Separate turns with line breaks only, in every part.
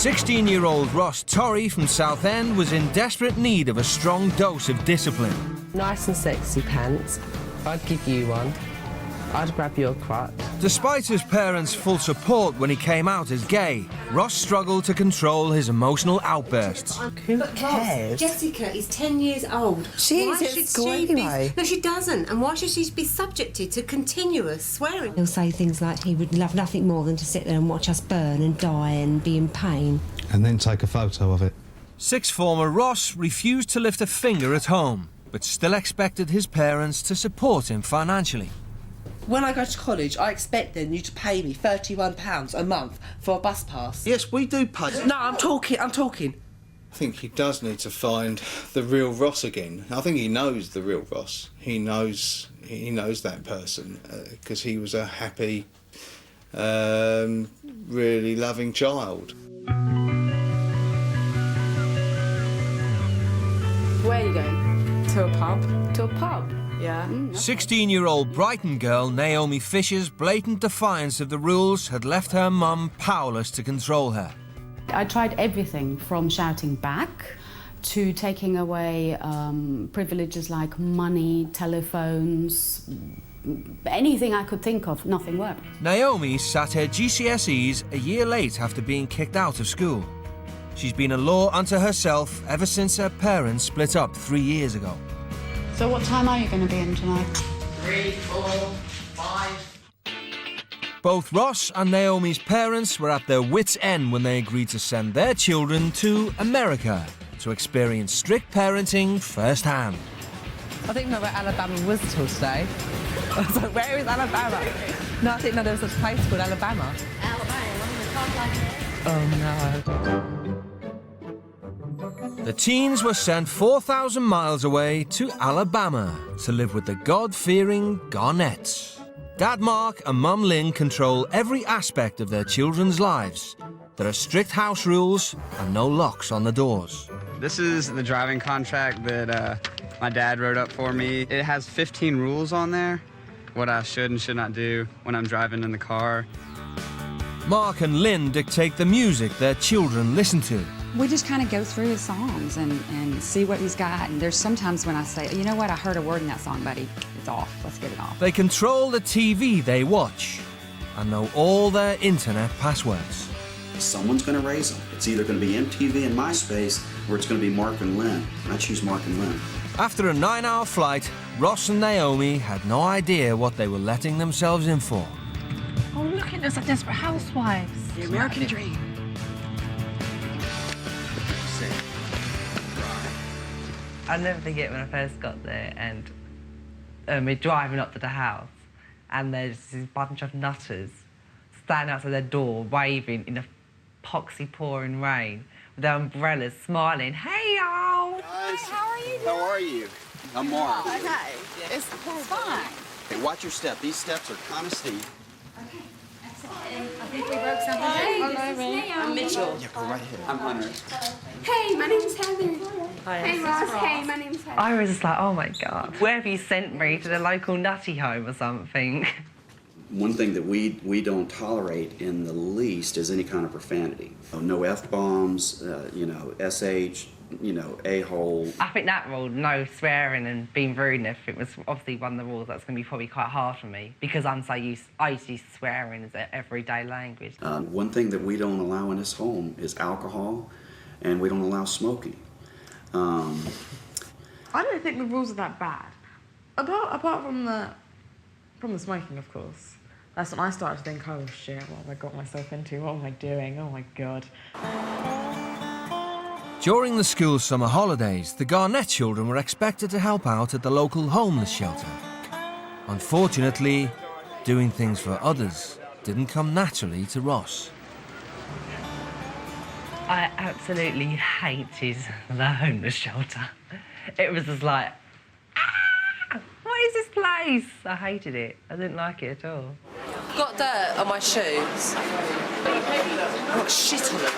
16-year-old Ross Torrey from Southend was in desperate need of a strong dose of discipline.
Nice and sexy pants. I'd give you one. I'd grab your crotch.
Despite his parents' full support when he came out as gay, Ross struggled to control his emotional outbursts.
Who cares?
Jessica is 10 years old.
She is at school anyway.
No, she doesn't. And why should she be subjected to continuous swearing?
He'll say things like he would love nothing more than to sit there and watch us burn and die and be in pain.
And then take a photo of it.
Sixth former Ross refused to lift a finger at home, but still expected his parents to support him financially.
When I go to college, I expect then you to pay me £31 a month for a bus pass.
Yes, we do pay.
No, I'm talking.
I think he does need to find the real Ross again. I think he knows the real Ross. He knows that person because he was a happy, really loving child.
Where are you going? To a pub? To a pub? Yeah.
16-year-old Brighton girl Naomi Fisher's blatant defiance of the rules had left her mum powerless to control her.
I tried everything from shouting back to taking away privileges like money, telephones, anything I could think of. Nothing worked.
Naomi sat her GCSEs a year late after being kicked out of school. She's been a law unto herself ever since her parents split up 3 years ago.
So what time are you going to be in tonight?
3, 4, 5.
Both Ross and Naomi's parents were at their wits' end when they agreed to send their children to America to experience strict parenting firsthand.
I didn't know where Alabama was till today. I was like, where is Alabama? No, I didn't know there was such a place called Alabama. Oh no.
The teens were sent 4,000 miles away to Alabama to live with the God-fearing Garnetts. Dad Mark and Mum Lynn control every aspect of their children's lives. There are strict house rules and no locks on the doors.
This is the driving contract that my dad wrote up for me. It has 15 rules on there, what I should and should not do when I'm driving in the car.
Mark and Lynn dictate the music their children listen to.
We just kind of go through his songs and see what he's got. And there's sometimes when I say, you know what, I heard a word in that song, buddy. It's off. Let's get it off.
They control the TV they watch and know all their internet passwords.
Someone's going to raise them. It's either going to be MTV and MySpace or it's going to be Mark and Lynn. And I choose Mark and Lynn.
After a 9-hour flight, Ross and Naomi had no idea what they were letting themselves in for.
Oh, look at us, like Desperate Housewives.
The American dream.
I'll never forget when I first got there and we're driving up to the house and there's this bunch of nutters standing outside their door waving in the poxy pouring rain with their umbrellas smiling. Hey y'all!
Guys,
how are you?
How are you? I'm Mark.
Okay, it's fine.
Hey, watch your step. These steps are kind of steep.
I think we broke something.
I'm Mitchell.
Yeah, go right ahead. I'm Hunter.
Hey, my name's Heather. Hey, Ross. Hey, my name's Heather.
I was just like, oh my God, where have you sent me, to the local nutty home or something?
One thing that we don't tolerate in the least is any kind of profanity. No F-bombs, SH, a-hole.
I think that rule, no swearing and being rude, and everything, was obviously one of the rules that's going to be probably quite hard for me because I used to use swearing as an everyday language.
One thing that we don't allow in this home is alcohol, and we don't allow smoking.
I don't think the rules are that bad. Apart from the smoking, of course. That's when I started to think, oh shit, what have I got myself into? What am I doing? Oh my God.
During the school summer holidays, the Garnett children were expected to help out at the local homeless shelter. Unfortunately, doing things for others didn't come naturally to Ross.
I absolutely hated the homeless shelter. It was just like, what is this place? I hated it. I didn't like it at all.
I've got dirt on my shoes. I've got shit on them.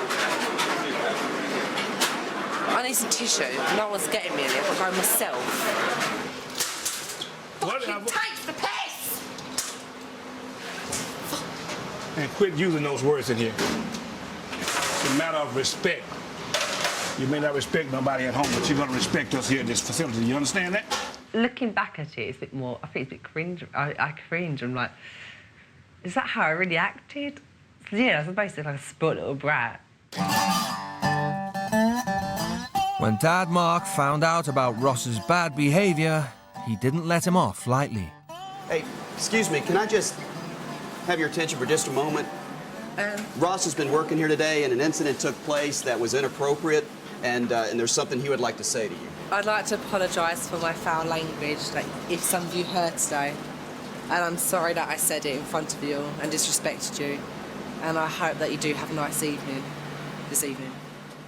I need some tissue. No one's getting me any. I've got to go myself. Fucking takes the piss!
And quit using those words in here. It's a matter of respect. You may not respect nobody at home, but you're going to respect us here at this facility. You understand that?
Looking back at it, it's a bit more, I think it's a bit cringe. I cringe. I'm like, is that how I really acted? So, yeah, I was basically like a spoiled little brat.
When Dad Mark found out about Ross's bad behaviour, he didn't let him off lightly.
Hey, excuse me, can I just have your attention for just a moment? Ross has been working here today, and an incident took place that was inappropriate, and there's something he would like to say to you.
I'd like to apologise for my foul language, like if some of you heard today. And I'm sorry that I said it in front of you and disrespected you. And I hope that you do have a nice evening this evening.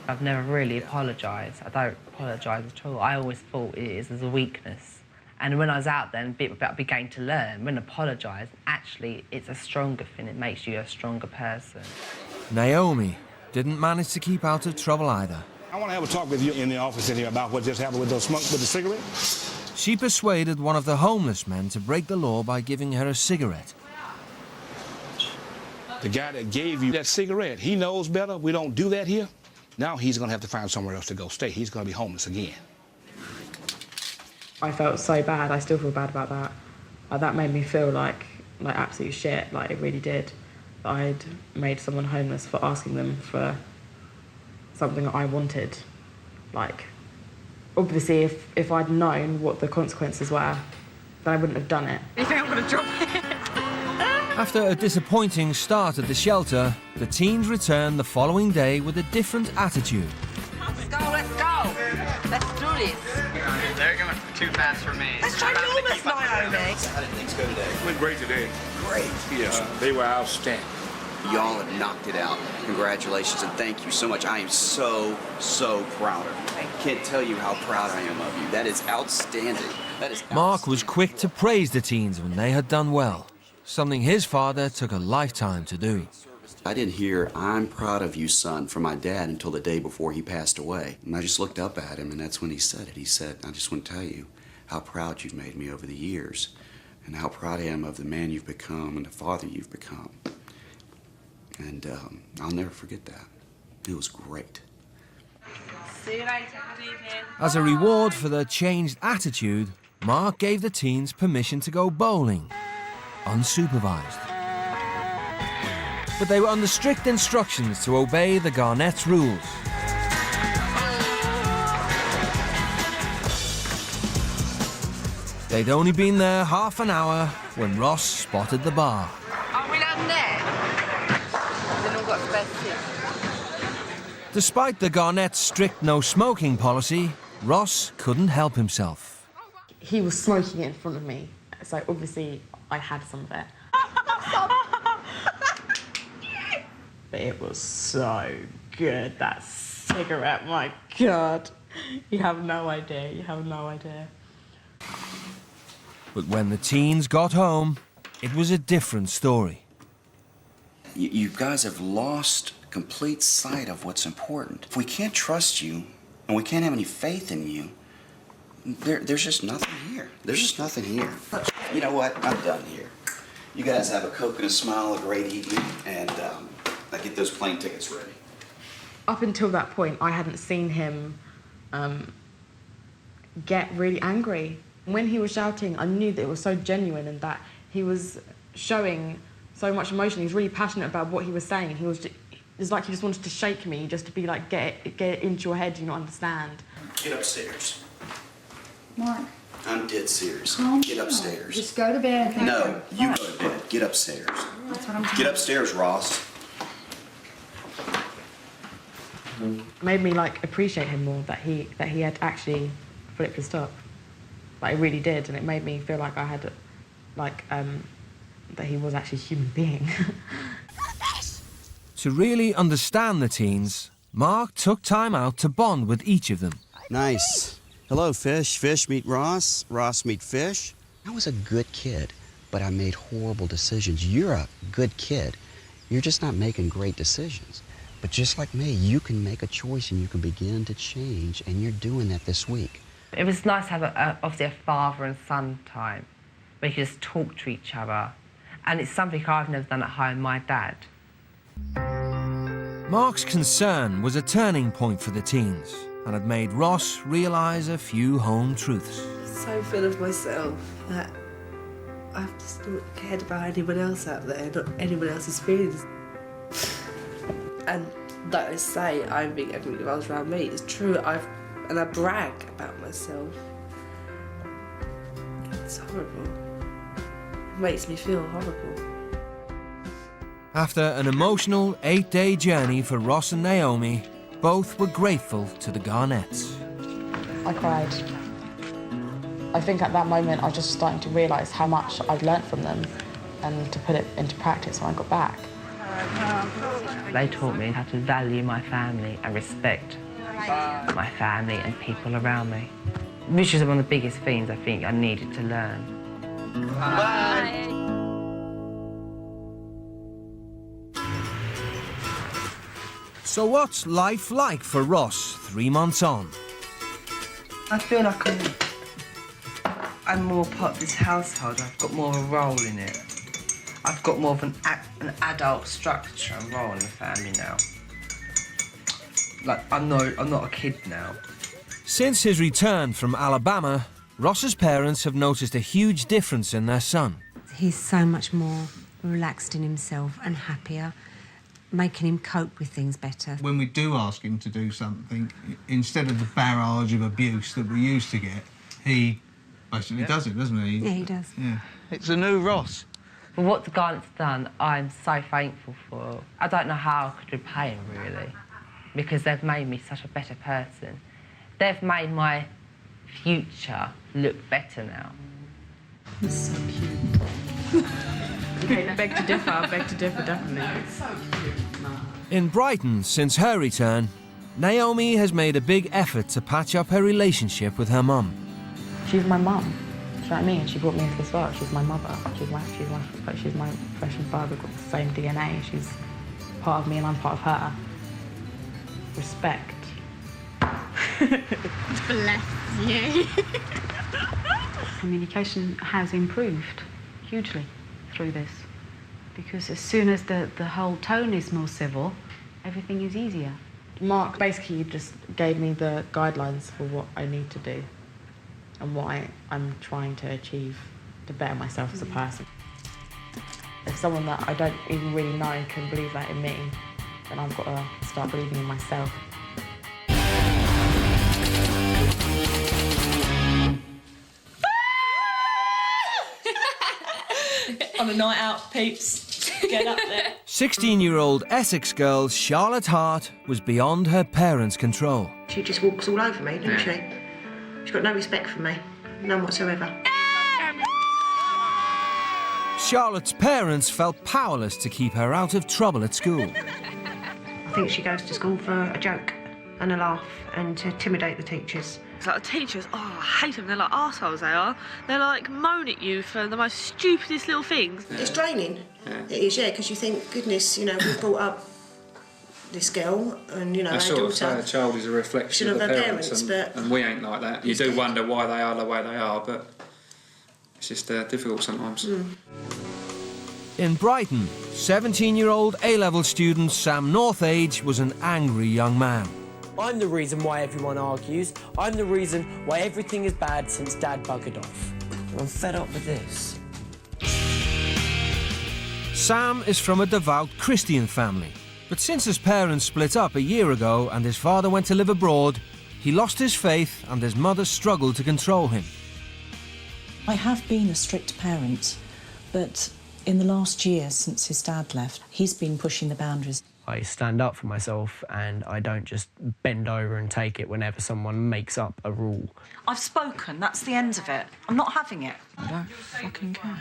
I've never really apologised. I don't apologise at all. I always thought it is as a weakness. And when I was out there and I began to learn, when I apologise, actually it's a stronger thing. It makes you a stronger person.
Naomi didn't manage to keep out of trouble either.
I want to have a talk with you in the office in here about what just happened with those smoke with the cigarette.
She persuaded one of the homeless men to break the law by giving her a cigarette.
The guy that gave you that cigarette, he knows better. We don't do that here. Now he's going to have to find somewhere else to go stay. He's going to be homeless again.
I felt so bad. I still feel bad about that. That made me feel like absolute shit. Like, it really did. I'd made someone homeless for asking them for something that I wanted. Like, obviously, if I'd known what the consequences were, then I wouldn't have done it. You think I'm going to drop it?
After a disappointing start at the shelter, the teens returned the following day with a different attitude.
Let's go, let's go. Let's do this.
They're going too fast for me.
Let's try enormous, Naomi.
How did things go today?
Went great today.
Great.
Yes, they were outstanding.
Y'all have knocked it out. Congratulations and thank you so much. I am so proud of you. I can't tell you how proud I am of you. That is outstanding. That is
Mark was quick to praise the teens when they had done well, something his father took a lifetime to do.
I didn't hear, "I'm proud of you, son," from my dad until the day before he passed away. And I just looked up at him, and that's when he said it. He said, "I just want to tell you how proud you've made me over the years, and how proud I am of the man you've become and the father you've become." And I'll never forget that. It was great.
See you later. Good evening.
As a reward for their changed attitude, Mark gave the teens permission to go bowling, unsupervised. But they were under strict instructions to obey the Garnett's rules. They'd only been there half an hour when Ross spotted the bar.
Are we down there? They've all got spare seats.
Despite the Garnett's strict no-smoking policy, Ross couldn't help himself.
He was smoking it in front of me, so obviously I had some of it. But it was so good, that cigarette, my God. You have no idea, you have no idea.
But when the teens got home, it was a different story.
You guys have lost complete sight of what's important. If we can't trust you, and we can't have any faith in you, there's just nothing here. There's just nothing here. You know what? I'm done here. You guys have a Coke and a smile, a great evening, and I get those plane tickets ready.
Up until that point, I hadn't seen him get really angry. When he was shouting, I knew that it was so genuine and that he was showing so much emotion. He was really passionate about what he was saying. It's like he just wanted to shake me, just to be like, get it into your head, you not understand.
Get upstairs.
Mark.
I'm dead serious. Get upstairs.
Just go to bed.
No, you go to bed. Get upstairs.
That's what I'm saying.
Get upstairs, Ross.
Made me like appreciate him more, that he had actually flipped his top. Like, it really did, and it made me feel like I had, like, that he was actually a human being.
To really understand the teens, Mark took time out to bond with each of them.
Nice. Hello, Fish. Fish meet Ross. Ross meet Fish. I was a good kid, but I made horrible decisions. You're a good kid. You're just not making great decisions. But just like me, you can make a choice and you can begin to change, and you're doing that this week.
It was nice to have obviously a father and son time where you could just talk to each other. And it's something I've never done at home, my dad.
Mark's concern was a turning point for the teens and had made Ross realise a few home truths.
So full of myself that I've just not cared about anyone else out there, not anyone else's feelings. And like I say, I think everything that was around me is true. And I brag about myself. It's horrible. It makes me feel horrible.
After an emotional 8-day journey for Ross and Naomi, both were grateful to the Garnetts.
I cried. I think at that moment I was just starting to realise how much I'd learnt from them and to put it into practice when I got back.
They taught me how to value my family and respect my family and people around me, which is one of the biggest things I think I needed to learn.
Bye. So what's life like for Ross 3 months on?
I feel like I'm more part of this household. I've got more of a role in it. I've got more of an adult structure and role in the family now. Like, I'm not a kid now.
Since his return from Alabama, Ross's parents have noticed a huge difference in their son.
He's so much more relaxed in himself and happier, making him cope with things better.
When we do ask him to do something, instead of the barrage of abuse that we used to get, he basically does it, doesn't he?
Yeah, he does.
Yeah.
It's a new Ross.
For what the Garnett's done, I'm so thankful for. I don't know how I could repay him, really, because they've made me such a better person. They've made my future look better now.
He's so cute.
Okay, beg to differ, definitely.
So cute.
In Brighton, since her return, Naomi has made a big effort to patch up her relationship with her mum.
She's my mum. Do you know what I mean? She brought me into this world. She's my mother. She's my flesh and blood. We've got the same DNA. She's part of me and I'm part of her. Respect.
Bless you. Communication has improved hugely through this, because as soon as the whole tone is more civil, everything is easier.
Mark basically just gave me the guidelines for what I need to do and what I'm trying to achieve to better myself as a person. If someone that I don't even really know can believe that in me, then I've got to start believing in myself.
On a night out, peeps. Get up there.
16-year-old Essex girl Charlotte Hart was beyond her parents' control.
She just walks all over me, doesn't she? She's got no respect for me, none whatsoever.
Charlotte's parents felt powerless to keep her out of trouble at school.
I think she goes to school for a joke and a laugh and to intimidate the teachers.
It's like the teachers, I hate them, they're like arseholes, they are. They're like moan at you for the most stupidest little things.
It's draining. It is, yeah, because you think, goodness, we've brought up this girl and, our daughter.
A child is a reflection of the parents, and we ain't like that. You do wonder why they are the way they are, but it's just difficult sometimes.
In Brighton, 17-year-old A-level student Sam Northage was an angry young man.
I'm the reason why everyone argues. I'm the reason why everything is bad since Dad buggered off. I'm fed up with this.
Sam is from a devout Christian family, but since his parents split up a year ago and his father went to live abroad, he lost his faith and his mother struggled to control him.
I have been a strict parent, but in the last year since his dad left, he's been pushing the boundaries.
I stand up for myself and I don't just bend over and take it whenever someone makes up a rule.
I've spoken, that's the end of it. I'm not having it. I don't fucking care.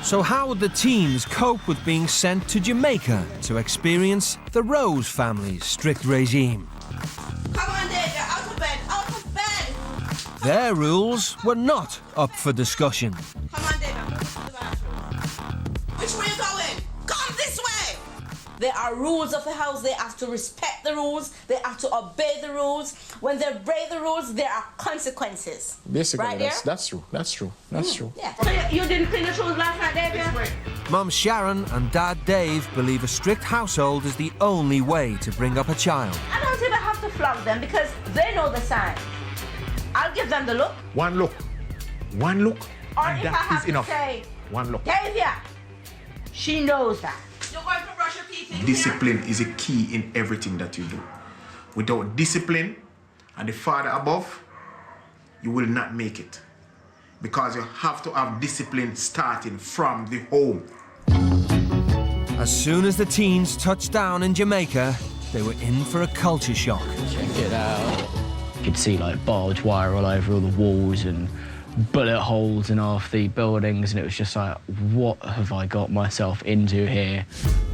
So how would the teens cope with being sent to Jamaica to experience the Rose family's strict regime?
Come on, Dad, you're out of bed, out of bed!
Their rules were not up for discussion.
Come on, Dad, I'm going to the bathroom. Which way are you going? Come this way!
There are rules of the house. They have to respect the rules. They have to obey the rules. When they break the rules, there are consequences.
Basically,
right
that's true. That's true. That's true.
Yeah. So you didn't clean the shoes last night, David?
Mum Sharon and Dad Dave believe a strict household is the only way to bring up a child.
I don't even have to flog them because they know the sign. I'll give them the look.
One look. One look.
Or
and
if I
that
have
is
to
enough.
say,
One look.
Davia, she knows that. You're going to brush your teeth in
Discipline is a key in everything that you do. Without discipline and the Father above, you will not make it. Because you have to have discipline starting from the home.
As soon as the teens touched down in Jamaica, they were in for a culture shock.
Check it out. You could see like barbed wire all over all the walls and bullet holes in half the buildings, and it was just like, what have I got myself into here?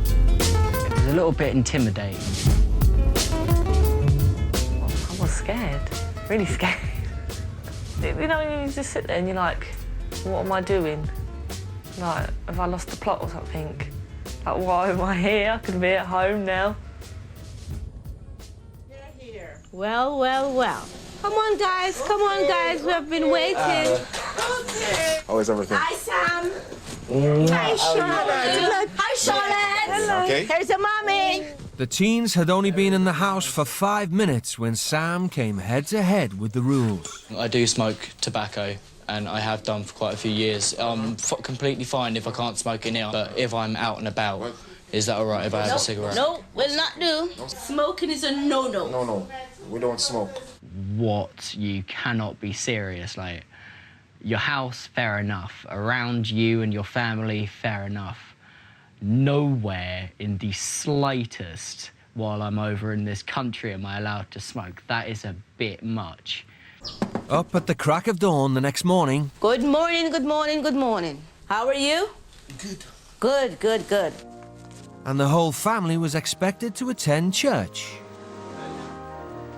It was a little bit intimidating.
I was scared, really scared. You know, you just sit there and you're like, what am I doing? Like, have I lost the plot or something? Like, why am I here? I could be at home now.
Well, well, well. Come on, guys. Come on, guys. We have been waiting.
How is everything?
Hi, Sam. Hi, Charlotte. Hi, Charlotte.
Hello. Okay.
Here's your mommy.
The teens had only been in the house for 5 minutes when Sam came head-to-head with the rules.
I do smoke tobacco, and I have done for quite a few years. I'm completely fine if I can't smoke in here, but if I'm out and about, is that all right if I have a cigarette?
No, will not do. Smoking is a no-no.
No, we don't smoke.
What? You cannot be serious. Like, your house, fair enough. Around you and your family, fair enough. Nowhere in the slightest while I'm over in this country am I allowed to smoke. That is a bit much.
Up at the crack of dawn the next morning.
Good morning, good morning, good morning. How are you?
Good.
Good, good, good.
And the whole family was expected to attend church.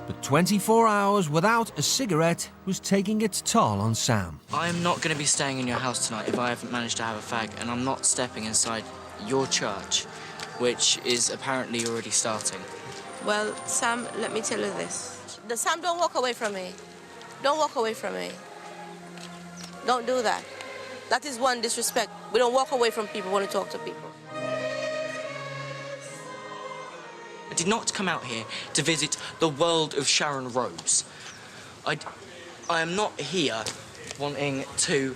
But 24 hours without a cigarette was taking its toll on Sam.
I am not going to be staying in your house tonight if I haven't managed to have a fag, and I'm not stepping inside your church, which is apparently already starting.
Well, Sam, let me tell you this. Sam, don't walk away from me. Don't walk away from me. Don't do that. That is one disrespect. We don't walk away from people when we talk to people.
I did not come out here to visit the world of Sharon Rose. I am not here wanting to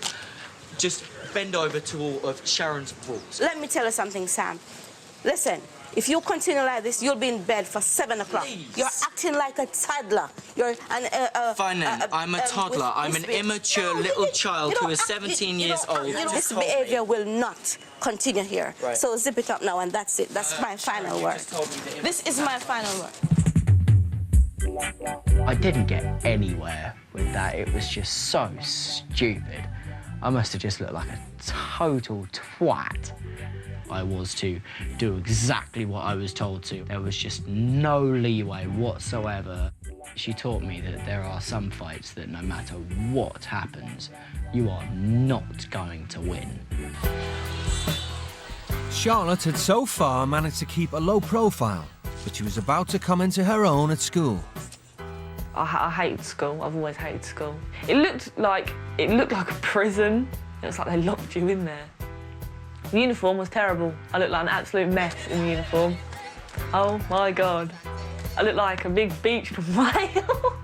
just bend over to all of Sharon's rules.
Let me tell you something, Sam. Listen, if you continue like this, you'll be in bed for 7 o'clock.
Please.
You're acting like a toddler. You're
Fine then, I'm a toddler. I'm an immature little child who is 17 years old.
This behavior will not continue here.
Right.
So zip it up now, and that's it. That's my final word. This is my final word.
I didn't get anywhere with that. It was just so stupid. I must have just looked like a total twat. I was to do exactly what I was told to. There was just no leeway whatsoever. She taught me that there are some fights that no matter what happens, you are not going to win.
Charlotte had so far managed to keep a low profile, but she was about to come into her own at school.
I hated school. I've always hated school. It looked like a prison. It was like they locked you in there. The uniform was terrible. I looked like an absolute mess in the uniform. Oh my God. I looked like a big beach whale.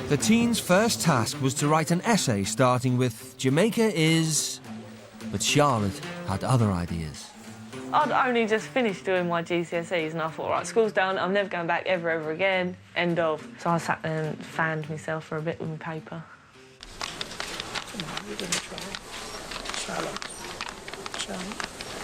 The teens' first task was to write an essay starting with Jamaica is... But Charlotte had other ideas.
I'd only just finished doing my GCSEs and I thought, right, school's done, I'm never going back ever again, end of. So I sat there and fanned myself for a bit with my paper.
Come on, you're gonna try. Charlotte.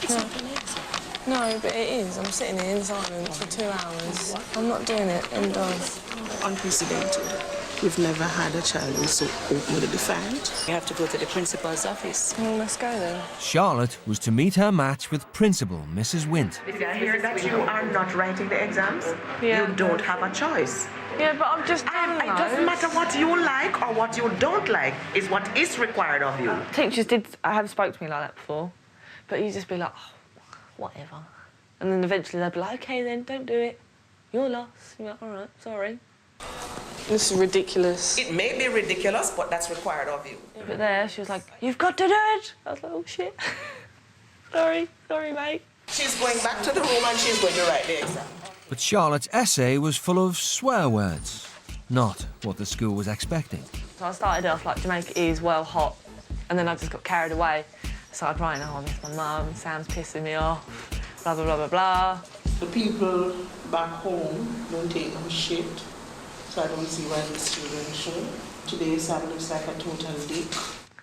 It's not an exam.
No, but it is. I'm sitting here in silence for 2 hours. I'm not doing it, end of.
Unprecedented.
We've never had a child who's so openly defiant.
You have to go to the principal's office.
Let's go then.
Charlotte was to meet her match with Principal Mrs. Wint.
Did I hear that you are not writing the exams?
Yeah.
You don't have a choice.
Yeah, but I'm just done
It doesn't matter what you like or what you don't like. It's what is required of you.
Teachers have spoke to me like that before, but you just be like, oh, whatever. And then eventually they'll be like, OK then, don't do it. You're lost. You're like, all right, sorry. This is ridiculous.
It may be ridiculous, but that's required of you.
Yeah, but there, she was like, you've got to do it. I was like, oh, shit. sorry, mate.
She's going back to the room and she's going to write the exam.
But Charlotte's essay was full of swear words, not what the school was expecting.
So I started off like, Jamaica is well hot, and then I just got carried away. Started writing, oh, I miss my mum, Sam's pissing me off, blah, blah, blah, blah, blah.
The people back home don't take them shit, so I don't see why this children should. Today, Sam looks like a total dick.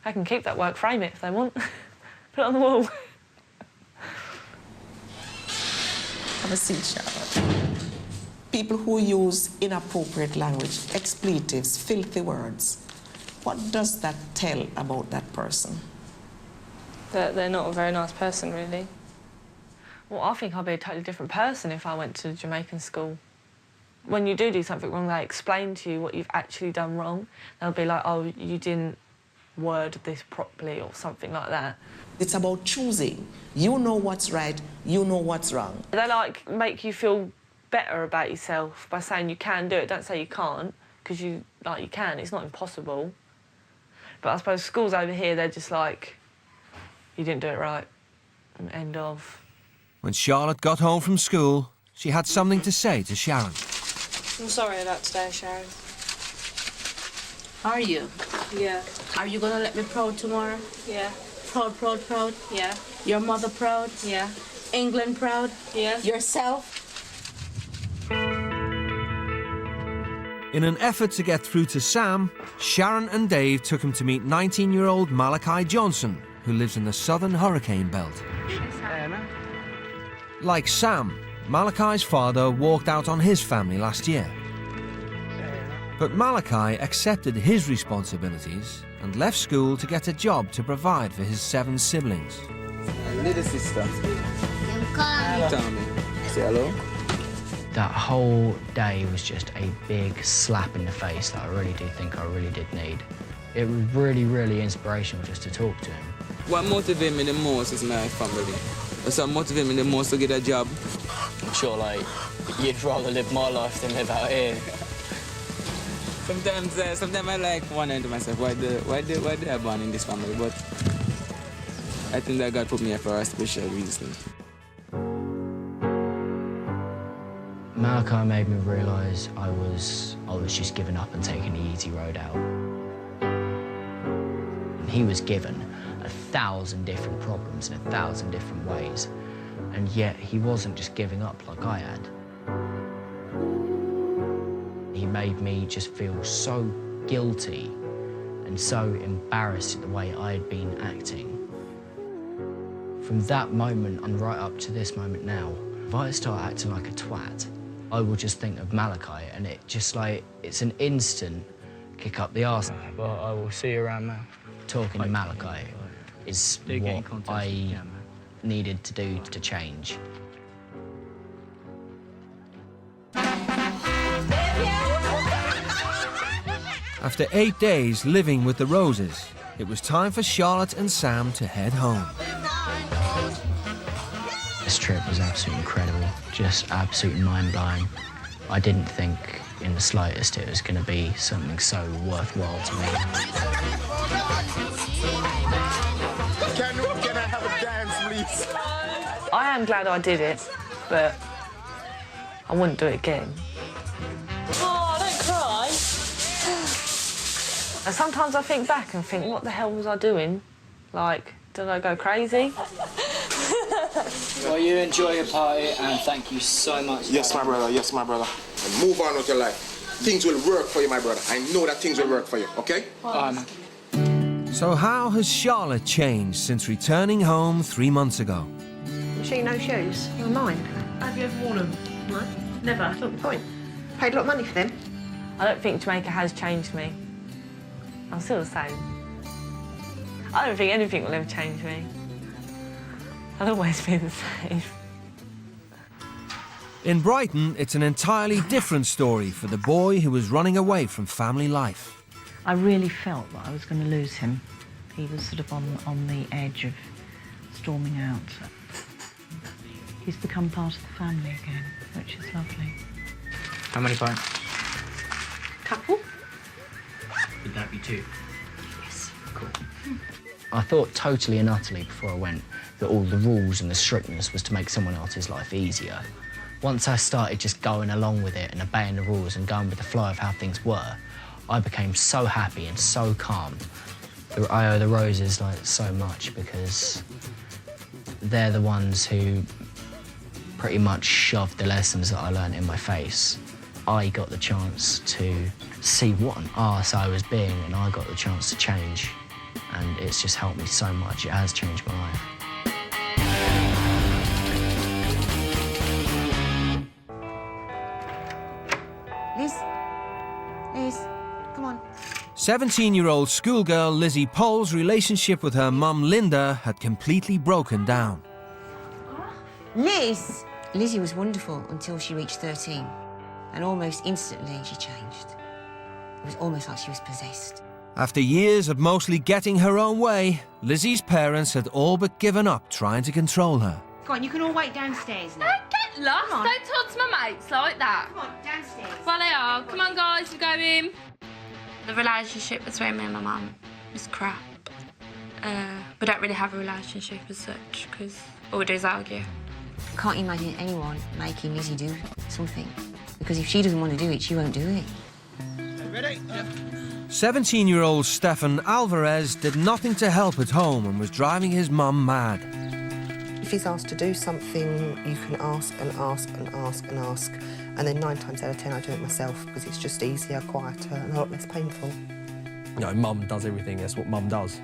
I can keep that work, frame it if they want. Put it on the wall.
Have a seat, Charlotte. People who use inappropriate language, expletives, filthy words, what does that tell about that person?
That they're not a very nice person, really. Well, I think I'd be a totally different person if I went to Jamaican school. When you do something wrong, they explain to you what you've actually done wrong. They'll be like, oh, you didn't word this properly or something like that.
It's about choosing. You know what's right, you know what's wrong.
They, like, make you feel better about yourself by saying you can do it. Don't say you can't, because you can. It's not impossible. But I suppose schools over here, they're just like, you didn't do it right. End of.
When Charlotte got home from school, she had something to say to Sharon.
I'm sorry about today, Sharon.
Are you?
Yeah.
Are you gonna let me proud tomorrow?
Yeah.
Proud, proud, proud?
Yeah.
Your mother proud?
Yeah.
England proud?
Yeah.
Yourself?
In an effort to get through to Sam, Sharon and Dave took him to meet 19-year-old Malachi Johnson, who lives in the southern hurricane belt. Like Sam, Malachi's father walked out on his family last year. But Malachi accepted his responsibilities and left school to get a job to provide for his 7 siblings.
Little sister. Tommy. Say hello.
That whole day was just a big slap in the face that I really do think I really did need. It was really, really inspirational just to talk to him.
What motivates me the most is my family. That's what motivates me the most to get a job.
I'm sure, like, you'd rather live my life than live out here.
Sometimes I like wondering to myself, why did I born in this family? But I think that God put me here for a special reason.
Malachi made me realise I was just giving up and taking the easy road out. And he was given 1,000 different problems in 1,000 different ways, and yet he wasn't just giving up like I had. He made me just feel so guilty and so embarrassed at the way I had been acting. From that moment and right up to this moment now, if I start acting like a twat, I will just think of Malachi, and it just like, it's an instant kick up the arse. But I will see you around now. Talking to Malachi is what I needed to do to change.
After 8 days living with the Roses, it was time for Charlotte and Sam to head home.
This trip was absolutely incredible, just absolutely mind-blowing. I didn't think in the slightest it was going to be something so worthwhile to me.
Can I have a dance, please?
I am glad I did it, but I wouldn't do it again. Oh, don't cry. And sometimes I think back and think, what the hell was I doing? Like, did I go crazy?
Well, you enjoy your party, and thank you so much.
Yes, my brother. Yes, my brother. And move on with your life. Things will work for you, my brother. I know that things will work for you, okay?
So how has Charlotte changed since returning home 3 months ago?
You sure you no shoes? You're mine.
Have you ever worn them?
No, never. That's not the point. Paid a lot of money for them.
I don't think Jamaica has changed me. I'm still the same. I don't think anything will ever change me. I'll always be the same.
In Brighton, it's an entirely different story for the boy who was running away from family life.
I really felt that I was going to lose him. He was sort of on the edge of storming out. He's become part of the family again, which is lovely.
How many pints?
Couple?
Would that be 2?
Yes.
Cool.
I thought totally and utterly before I went that all the rules and the strictness was to make someone else's life easier. Once I started just going along with it and obeying the rules and going with the flow of how things were, I became so happy and so calm. I owe the roses like so much because they're the ones who pretty much shoved the lessons that I learned in my face. I got the chance to see what an arse I was being, and I got the chance to change. And it's just helped me so much. It has changed my life.
Liz, come on.
17-year-old schoolgirl Lizzie Pole's relationship with her mum Linda had completely broken down.
Liz! Lizzie was wonderful until she reached 13. And almost instantly she changed. It was almost like she was possessed.
After years of mostly getting her own way, Lizzie's parents had all but given up trying to control her.
Go on, you can all wait downstairs now.
Don't get lost. Don't talk to my mates like that.
Come on, downstairs.
Well, they are. Come on, guys, we're going. The relationship between me and my mum is crap. We don't really have a relationship as such, because all we do is argue.
Can't imagine anyone making Lizzie do something. Because if she doesn't want to do it, she won't do it.
Ready?
17-year-old Stefan Alvarez did nothing to help at home and was driving his mum mad.
If he's asked to do something, you can ask and ask and ask and ask. And then 9 times out of 10, I do it myself because it's just easier, quieter and a lot less painful.
You know, Mum does everything. That's what Mum does.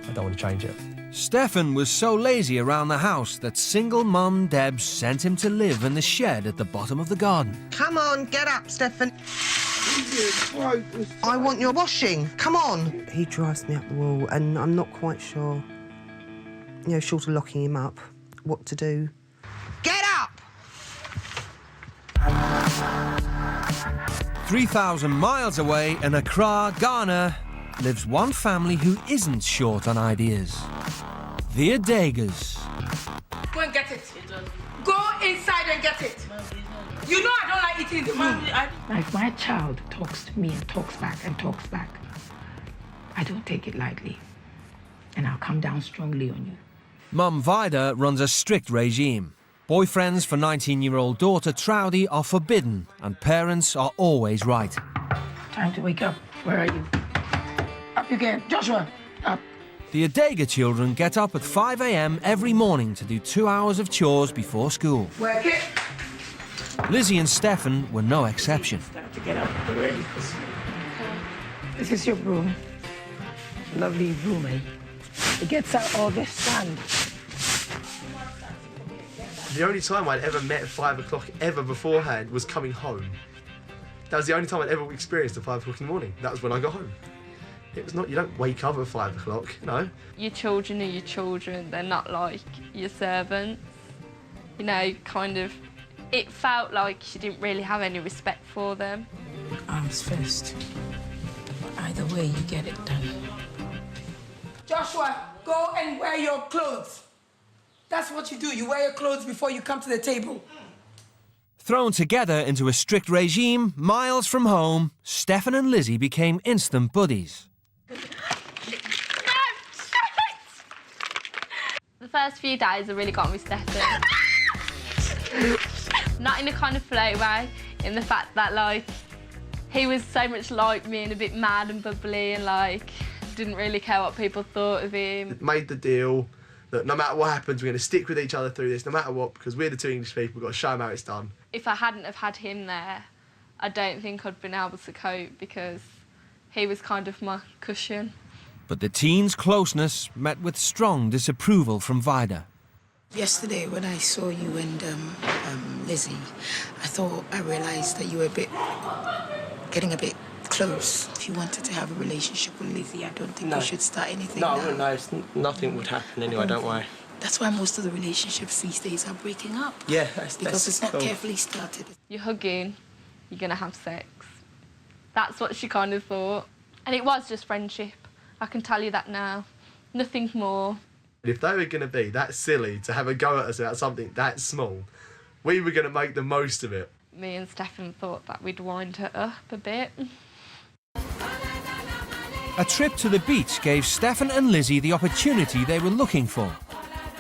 I don't want to change it.
Stefan was so lazy around the house that single mum Debs sent him to live in the shed at the bottom of the garden.
Come on, get up, Stefan. I want your washing. Come on. He drives me up the wall and I'm not quite sure, you know, short of locking him up, what to do. Get up!
3,000 miles away in Accra, Ghana, lives one family who isn't short on ideas. The Adegas.
Go and get it. Go inside and get it. You know I don't like eating in the room.
If my child talks to me and talks back, I don't take it lightly. And I'll come down strongly on you.
Mum Vida runs a strict regime. Boyfriends for 19-year-old daughter Troudy are forbidden, and parents are always right.
Time to wake up. Where are you? Up you get. Joshua, up.
The Adega children get up at 5 a.m. every morning to do 2 hours of chores before school.
Work it.
Lizzie and Stefan were no exception.
Time to get up. We're ready for school. This is your broom. Lovely broom, eh? It gets out all this sand.
The only time I'd ever met at 5 o'clock ever beforehand was coming home. That was the only time I'd ever experienced at 5 o'clock in the morning. That was when I got home. It was not, you don't wake up at 5 o'clock, no.
Your children are your children. They're not like your servants. You know, kind of, it felt like she didn't really have any respect for them.
Arms first. Either way, you get it done.
Joshua, go and wear your clothes. That's what you do. You wear your clothes before you come to the table.
Thrown together into a strict regime, miles from home, Stefan and Lizzie became instant buddies.
The first few days, I really got me Stefan. Not in a kind of flow way, in the fact that, like, he was so much like me and a bit mad and bubbly and, like, didn't really care what people thought of him.
Made the deal that no matter what happens, we're going to stick with each other through this, no matter what, because we're the two English people, we've got to show them how it's done.
If I hadn't have had him there, I don't think I'd been able to cope because he was kind of my cushion.
But the teens' closeness met with strong disapproval from Vida.
Yesterday, when I saw you and Lizzie, I realised that you were a bit getting a bit close. If you wanted to have a relationship with Lizzie, I don't think you should start anything
No,
now.
nothing would happen anyway, don't worry.
That's why most of the relationships these days are breaking up.
Yeah,
because it's not carefully started.
You're hugging, you're gonna have sex. That's what she kind of thought. And it was just friendship. I can tell you that now. Nothing more.
If they were going to be that silly to have a go at us about something that small, we were going to make the most of it.
Me and Stefan thought that we'd wind her up a bit.
A trip to the beach gave Stefan and Lizzie the opportunity they were looking for.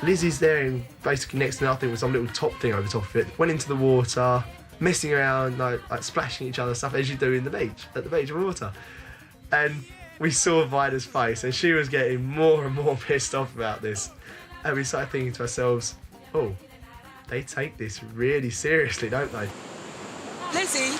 Lizzie's there in basically next to nothing with some little top thing over top of it. Went into the water, messing around, like splashing each other, stuff as you do in the beach, at the beach water. And we saw Vida's face and she was getting more and more pissed off about this. And we started thinking to ourselves, oh, they take this really seriously, don't they?
Lizzie,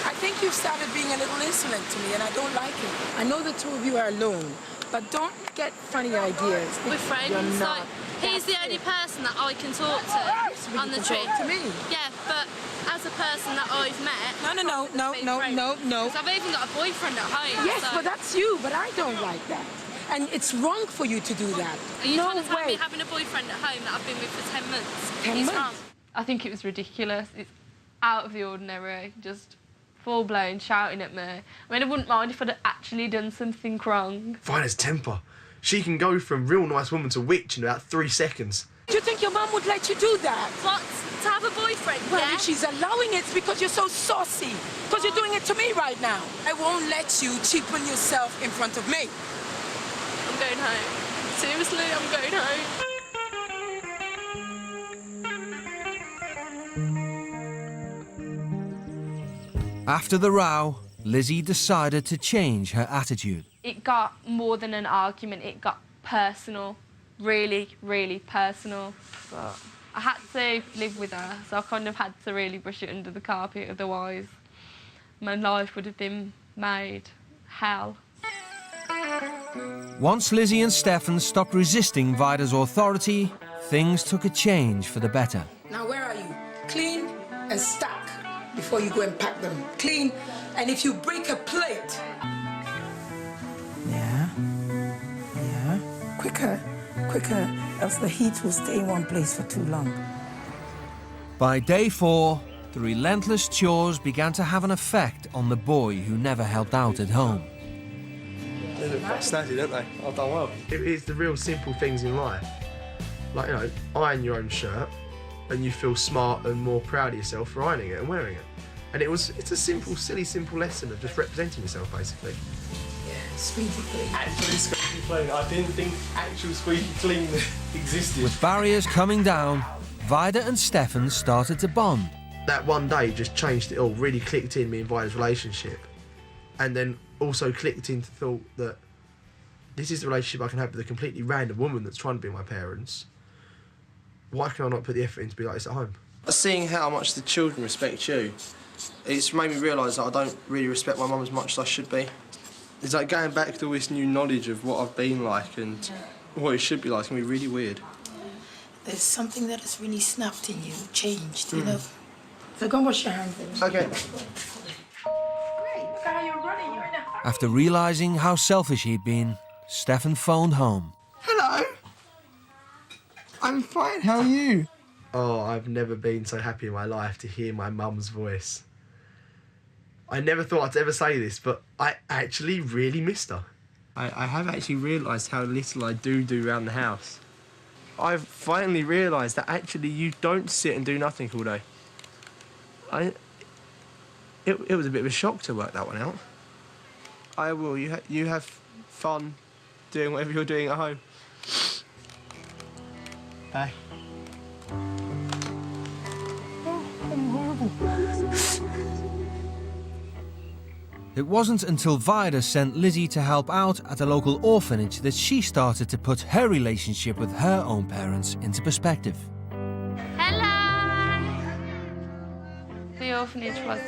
I think you've started being a little insolent to me and I don't like it. I know the two of you are alone, but don't get funny ideas.
We're friends.
You're not.
Like, he's the only person that I can talk to on the trip.
To me.
Yeah, but as a person that I've met...
No.
Because I've even got a boyfriend at home.
Yes,
so.
but that's you, but I don't like that. And it's wrong for you to do that.
Are you trying to tell me having a boyfriend at home that I've been with for 10 months
10
is
months?
wrong? I think it was ridiculous. It's out of the ordinary. Just full-blown shouting at me. I mean, I wouldn't mind if I'd actually done something wrong.
Vida's temper. She can go from real nice woman to witch in about 3 seconds.
Do you think your mum would let you do that?
What? To have a boyfriend,
Well,
yeah?
if she's allowing it, it's because you're so saucy. Because you're doing it to me right now. I won't let you cheapen yourself in front of me.
I'm going home. Seriously, I'm going home.
After the row, Lizzie decided to change her attitude.
It got more than an argument, it got personal. Really, really personal. But I had to live with her, so I kind of had to really brush it under the carpet, otherwise my life would have been made hell.
Once Lizzie and Stefan stopped resisting Vida's authority, things took a change for the better.
Now, where are you? Clean and stack before you go and pack them. Clean, and if you break a plate...
Yeah. Quicker, else the heat will stay in one place for too long.
By day 4, the relentless chores began to have an effect on the boy who never helped out at home.
They look quite snazzy, don't they? I've done well. It's the real simple things in life. Like, you know, iron your own shirt and you feel smart and more proud of yourself for ironing it and wearing it. And it's a simple, silly, simple lesson of just representing yourself, basically.
Squeaky clean.
Actually squeaky clean. I didn't think actual squeaky clean existed.
With barriers coming down, Vida and Stefan started to bond.
That one day just changed it all, really clicked in me and Vida's relationship. And then also clicked into the thought that this is the relationship I can have with a completely random woman that's trying to be my parents. Why can I not put the effort in to be like this at home?
Seeing how much the children respect you, it's made me realise that I don't really respect my mum as much as I should be. It's like going back to all this new knowledge of what I've been like and what it should be like. It's going to be really weird.
There's something that has really snapped in you, changed, you know. So go and wash your hands.
Okay.
Great, look how you're running. You're in a hurry.
After realising how selfish he'd been, Stefan phoned home.
Hello. I'm fine, how are you? Oh, I've never been so happy in my life to hear my mum's voice. I never thought I'd ever say this, but I actually really missed her.
I have actually realised how little I do around the house. I've finally realised that actually you don't sit and do nothing all day. It was a bit of a shock to work that one out. I will. You have fun doing whatever you're doing at home. Bye.
Oh, I'm horrible.
It wasn't until Vida sent Lizzie to help out at a local orphanage that she started to put her relationship with her own parents into perspective.
Hello! The orphanage was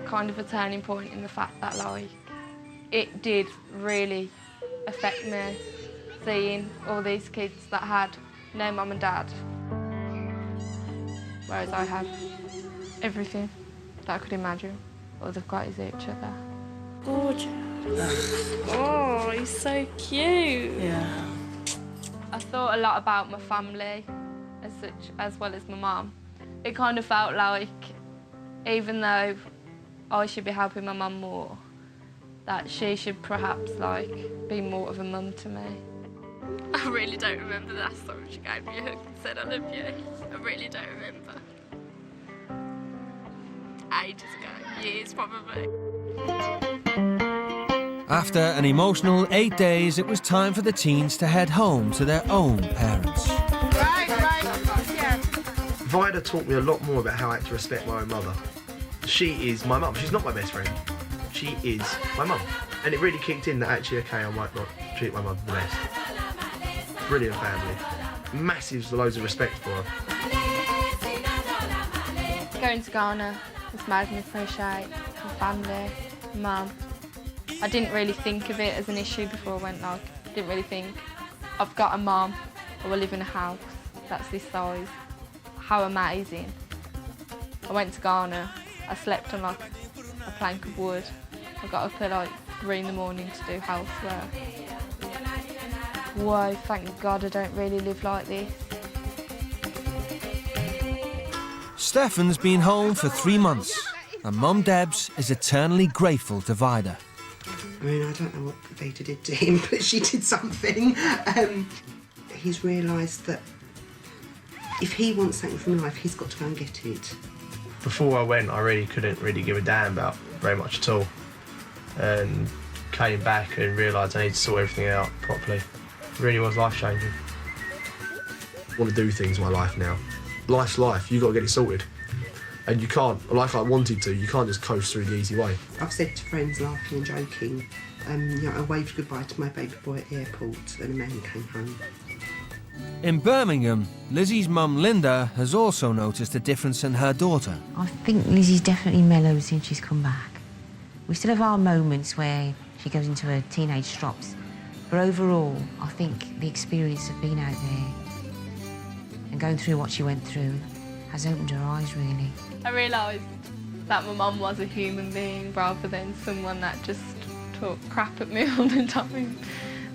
kind of a turning point in the fact that, like, it did really affect me, seeing all these kids that had no mum and dad. Whereas I had everything that I could imagine. all they've got is each other.
Gorgeous.
Oh, he's so cute.
Yeah.
I thought a lot about my family, as well as my mum. It kind of felt like, even though I should be helping my mum more, that she should perhaps be more of a mum to me. I really don't remember the last time she gave me a hug and said I love you. I really don't remember. Ages ago, years probably.
After an emotional 8 days, it was time for the teens to head home to their own parents.
Vida taught me a lot more about how I had to respect my own mother. She is my mum. She's not my best friend. She is my mum. And it really kicked in that actually, okay, I might not treat my mother the best. Brilliant family. Massive loads of respect for her.
Going to Ghana has made me appreciate my family, mum. I didn't really think of it as an issue before I went. Didn't really think, I've got a mum, or I live in a house that's this size. How amazing. I went to Ghana, I slept on a plank of wood. I got up at 3 in the morning to do housework. Whoa, thank God I don't really live like this.
Stefan's been home for 3 months, and Mum Debs is eternally grateful to Vida.
I mean, I don't know what Vida did to him, but she did something. He's realised that if he wants something from life, he's got to go and get it.
Before I went, I really couldn't give a damn about very much at all. And came back and realised I need to sort everything out properly. It really was life-changing. I want to do things in my life now. Life's life, you've got to get it sorted. And you can't, like I wanted to, you can't just coast through the easy way.
I've said to friends, laughing and joking, I waved goodbye to my baby boy at the airport and a man came home.
In Birmingham, Lizzie's mum Linda has also noticed a difference in her daughter.
I think Lizzie's definitely mellowed since she's come back. We still have our moments where she goes into her teenage strops, but overall, I think the experience of being out there and going through what she went through has opened her eyes, really.
I realised that my mum was a human being rather than someone that just talked crap at me all the time.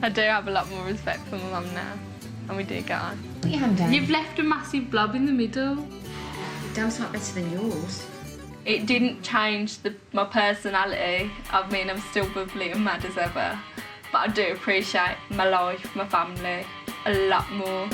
I do have a lot more respect for my mum now, and we do get on.
Put your hand down.
You've left a massive blob in the middle.
Dam's not better than yours.
It didn't change my personality. I mean, I'm still bubbly and mad as ever, but I do appreciate my life, my family, a lot more.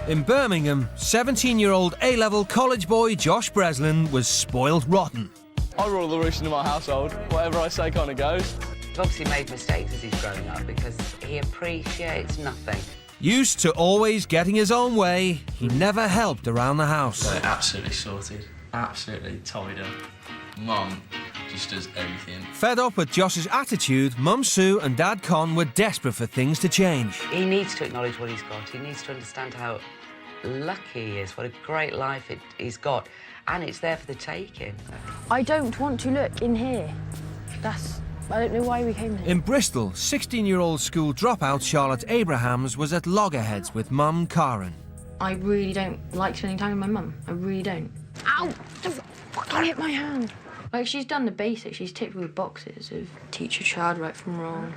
In Birmingham, 17-year-old A-level college boy Josh Breslin was spoiled rotten.
I rule the roost in my household. Whatever I say kind of goes.
He's obviously made mistakes as he's growing up because he appreciates nothing.
Used to always getting his own way, he never helped around the house.
They're absolutely sorted, absolutely tied up. Mum just does everything.
Fed up with Josh's attitude, Mum Sue and Dad Con were desperate for things to change.
He needs to acknowledge what he's got. He needs to understand how lucky he is, what a great life he's got, and it's there for the taking.
I don't want to look in here. I don't know why we came here.
In Bristol, 16-year-old school dropout Charlotte Abrahams was at loggerheads with Mum Karen.
I really don't like spending time with my mum. I really don't. Ow! Don't fucking hit my hand. Like, she's done the basics. She's ticked all the boxes of teach a child right from wrong,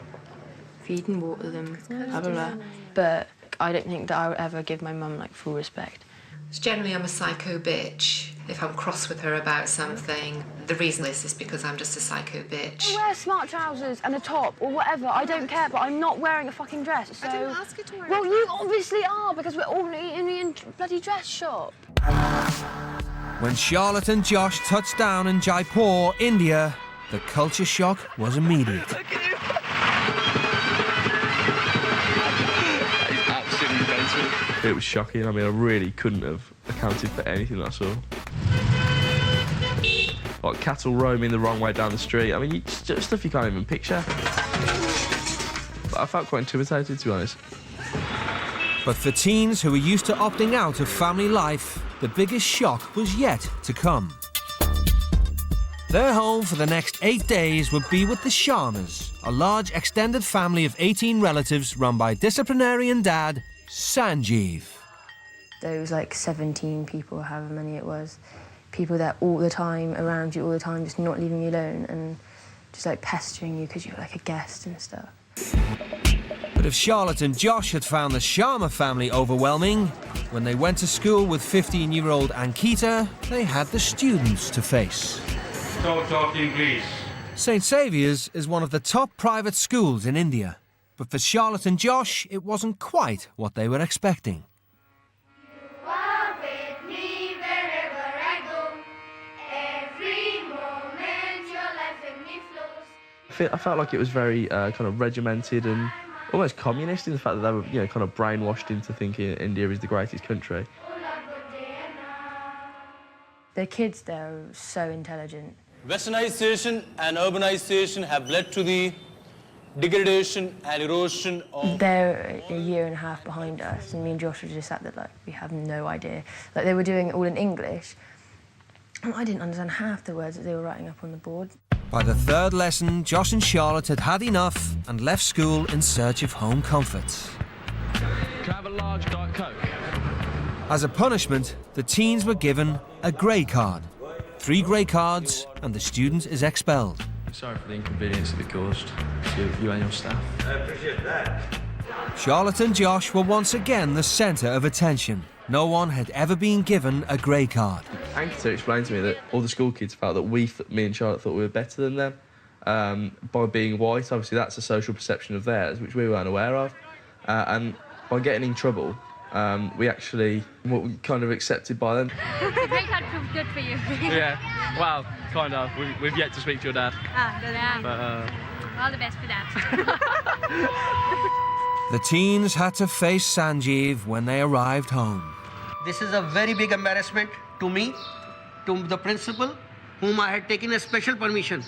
feed and water them, blah, blah, blah. But I don't think that I would ever give my mum, full respect.
Generally, I'm a psycho bitch. If I'm cross with her about something, the reason is because I'm just a psycho bitch.
I wear smart trousers and a top or whatever, I don't care, but I'm not wearing a fucking dress, so...
I didn't ask you to wear
Well, you obviously are, because we're all in the bloody dress shop.
When Charlotte and Josh touched down in Jaipur, India, the culture shock was immediate.
It was shocking. I mean, I really couldn't have accounted for anything that I saw. Like cattle roaming the wrong way down the street. I mean, just stuff you can't even picture. But I felt quite intimidated, to be honest.
But for teens who were used to opting out of family life, the biggest shock was yet to come. Their home for the next 8 days would be with the Sharmas, a large extended family of 18 relatives run by disciplinarian dad, Sanjeev.
those like 17 people, however many it was, people there all the time, around you all the time, just not leaving you alone and just like pestering you because you were like a guest and stuff.
But if Charlotte and Josh had found the Sharma family overwhelming, when they went to school with 15-year-old Ankita, they had the students to face.
Stop talking, please.
St. Saviour's is one of the top private schools in India. But for Charlotte and Josh, it wasn't quite what they were expecting.
I felt like it was very kind of regimented and almost communist in the fact that they were, you know, kind of brainwashed into thinking India is the greatest country.
The kids there are so intelligent.
Westernization and urbanization have led to the degradation and erosion of...
They're a year and a half behind us, and me and Josh were just sat there like, we have no idea. Like, they were doing it all in English, and I didn't understand half the words that they were writing up on the board.
By the third lesson, Josh and Charlotte had had enough and left school in search of home comforts.
Can I have a large Diet Coke?
As a punishment, the teens were given a grey card. 3 grey cards, and the student is expelled.
Sorry for the inconvenience that it caused to you and your staff.
I appreciate that.
Charlotte and Josh were once again the centre of attention. No one had ever been given a grey card.
Ankita explained to me that all the school kids felt that me and Charlotte thought we were better than them by being white. Obviously, that's a social perception of theirs, which we weren't aware of. And by getting in trouble, we actually were kind of accepted by them.
The grey card proved good for you.
Yeah, well, kind of. We've yet to speak to your dad.
Yeah.
But,
all the best for that.
The teens had to face Sanjeev when they arrived home.
This is a very big embarrassment to me, to the principal, whom I had taken a special permission.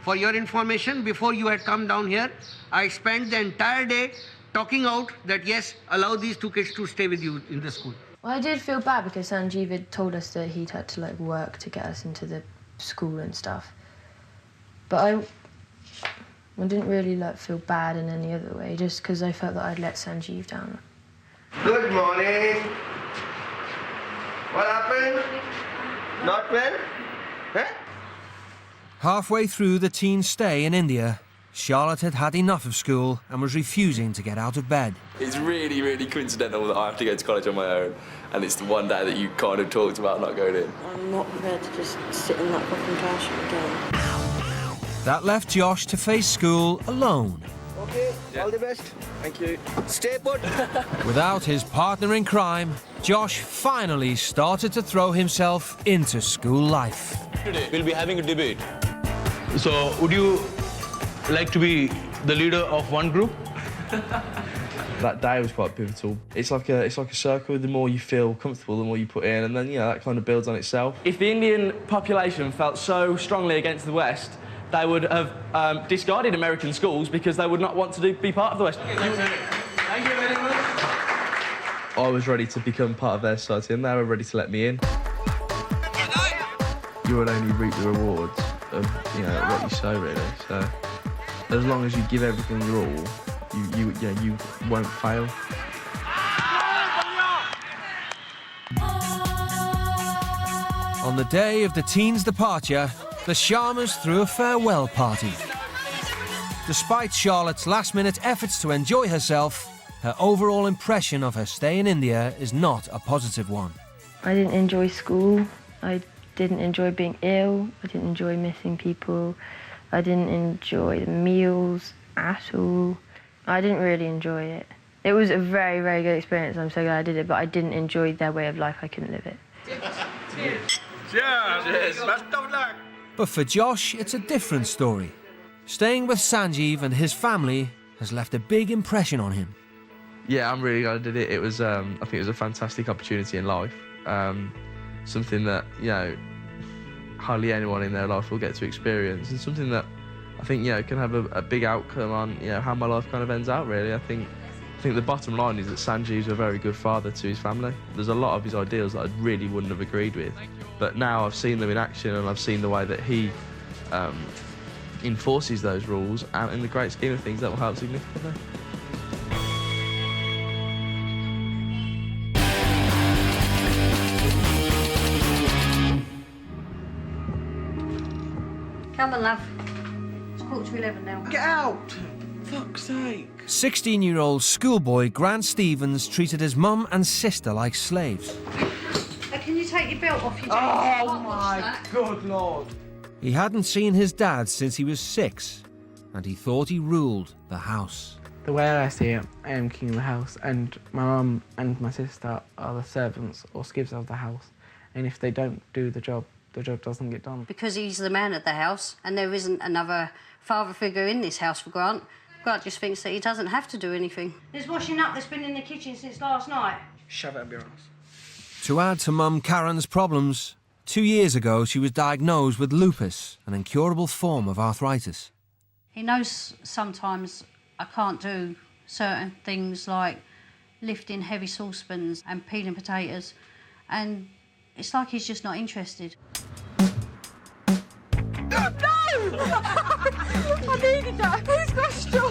For your information, before you had come down here, I spent the entire day talking out that, yes, allow these 2 kids to stay with you in the school.
Well, I did feel bad because Sanjeev had told us that he'd had to like work to get us into the school and stuff. But I didn't really like feel bad in any other way, just because I felt that I'd let Sanjeev down.
Good morning. What happened? Not well? Huh?
Halfway through the teen's stay in India, Charlotte had had enough of school and was refusing to get out of bed.
It's really, really coincidental that I have to go to college on my own, and it's the one day that you kind of talked about not going in.
I'm not prepared to just sit in that fucking classroom again.
That left Josh to face school alone.
Okay, all the best.
Thank you.
Stay put.
Without his partner in crime, Josh finally started to throw himself into school life.
Today, we'll be having a debate. So, would you like to be the leader of one group?
That day was quite pivotal. It's like a circle. The more you feel comfortable, the more you put in, and then that kind of builds on itself.
If the Indian population felt so strongly against the West, they would have discarded American schools because they would not want to be part of the West.
Thank you very much.
I was ready to become part of their society, and they were ready to let me in. You will only reap the rewards of what you sow, really. So, as long as you give everything your all, you won't fail.
On the day of the teens' departure, the Sharmas threw a farewell party. Despite Charlotte's last-minute efforts to enjoy herself, her overall impression of her stay in India is not a positive one.
I didn't enjoy school. I didn't enjoy being ill. I didn't enjoy missing people. I didn't enjoy the meals at all. I didn't really enjoy it. It was a very, very good experience. I'm so glad I did it, but I didn't enjoy their way of life. I couldn't live it.
Cheers. Cheers. Best of luck.
But for Josh, it's a different story. Staying with Sanjeev and his family has left a big impression on him.
Yeah, I'm really glad I did it. It was, I think it was a fantastic opportunity in life. Something that, hardly anyone in their life will get to experience, and something that I think, can have a big outcome on, how my life kind of ends out, really. I think the bottom line is that Sanjeev's a very good father to his family. There's a lot of his ideals that I really wouldn't have agreed with, but now I've seen them in action, and I've seen the way that he enforces those rules, and in the great scheme of things, that will help significantly.
Come on, love. It's 11:15 now.
Get out! Fuck's sake.
16-year-old schoolboy Grant Stevens treated his mum and sister like slaves.
Can you take your belt off your
jacket? Oh my good lord.
He hadn't seen his dad since he was 6, and he thought he ruled the house.
The way I see it, I am king of the house, and my mum and my sister are the servants or skivs of the house. And if they don't do the job doesn't get done.
Because he's the man of the house, and there isn't another father figure in this house for Grant. Grant just thinks that he doesn't have to do anything. There's washing up that's been in the kitchen since last night.
Shove it up your ass.
To add to Mum Karen's problems, 2 years ago she was diagnosed with lupus, an incurable form of arthritis.
He knows sometimes I can't do certain things like lifting heavy saucepans and peeling potatoes, and it's like he's just not interested.
No! I needed that. Who's got a straw?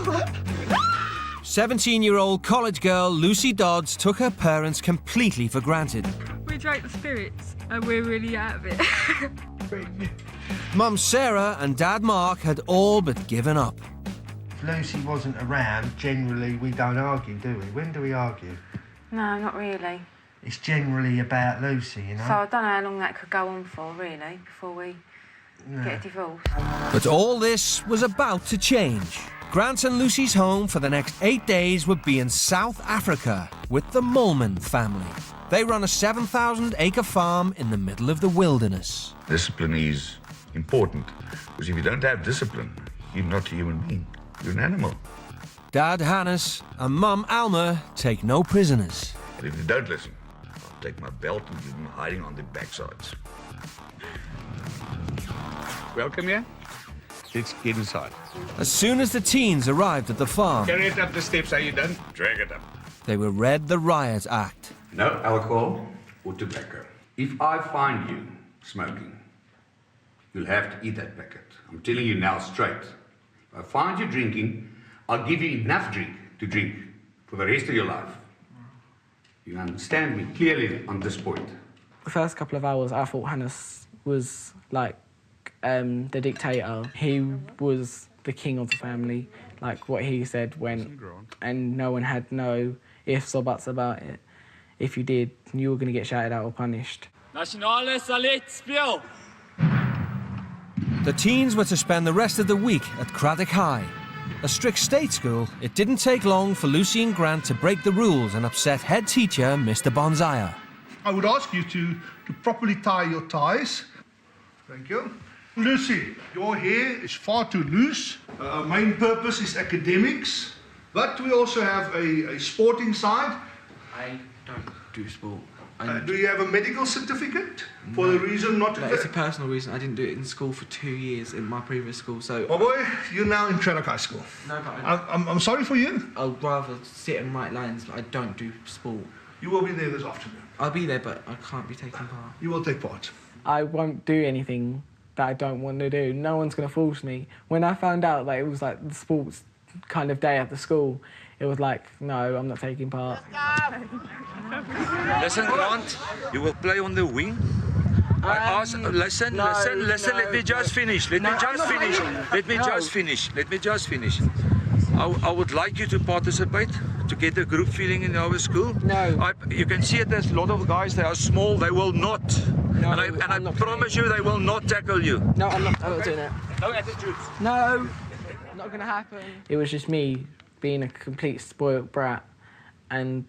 17-year-old college girl Lucy Dodds took her parents completely for granted.
We drank the spirits and we're really out of it.
Mum Sarah and Dad Mark had all but given up.
If Lucy wasn't around, generally we don't argue, do we? When do we argue?
No, not really.
It's generally about Lucy, you know?
So I don't know how long that could go on for, really, before we get a divorce.
But all this was about to change. Grant and Lucy's home for the next 8 days would be in South Africa with the Mulman family. They run a 7,000-acre farm in the middle of the wilderness.
Discipline is important, because if you don't have discipline, you're not a human being, you're an animal.
Dad Hannes and Mum Alma take no prisoners.
And if you don't listen, I'll take my belt and leave them hiding on their backsides.
Welcome here. Let's get inside.
As soon as the teens arrived at the farm,
Carry it up the steps, are you done? Drag it up.
they were read the Riot Act.
No alcohol or tobacco. If I find you smoking, you'll have to eat that packet. I'm telling you now straight. If I find you drinking, I'll give you enough drink to drink for the rest of your life. You understand me clearly on this point.
The first couple of hours, I thought Hannes was like the dictator. He was the king of the family. Like what he said went, and no one had no ifs or buts about it. If you did, you were going to get shouted out or punished.
Nationale Salit Spiel!
The teens were to spend the rest of the week at Craddock High. A strict state school, it didn't take long for Lucy and Grant to break the rules and upset head teacher Mr. Bonzaya.
I would ask you to properly tie your ties. Thank you. Lucy, your hair is far too loose. Our main purpose is academics, but we also have a sporting side.
I don't do sport.
Do you have a medical certificate for the reason not to?
No, it's a personal reason. I didn't do it in school for 2 years in my previous school, so...
My boy, you're now in Craddock High School.
No, but
I'm sorry for you.
I'd rather sit and write lines, but I don't do sport.
You will be there this afternoon.
I'll be there, but I can't be taking part.
You will take part.
I won't do anything that I don't want to do. No one's going to force me. When I found out that it was like the sports kind of day at the school, it was like, no, I'm not taking part.
Listen, Grant, you will play on the wing. I ask, listen, let me just finish. Let me just finish. I would like you to participate, to get a group feeling in our school.
No.
You can see it, there's a lot of guys, they are small, they will not.
No,
and I promise you, they will not tackle you.
No, I'm not doing it.
No attitudes.
No, not going to happen. It was just me being a complete spoiled brat, and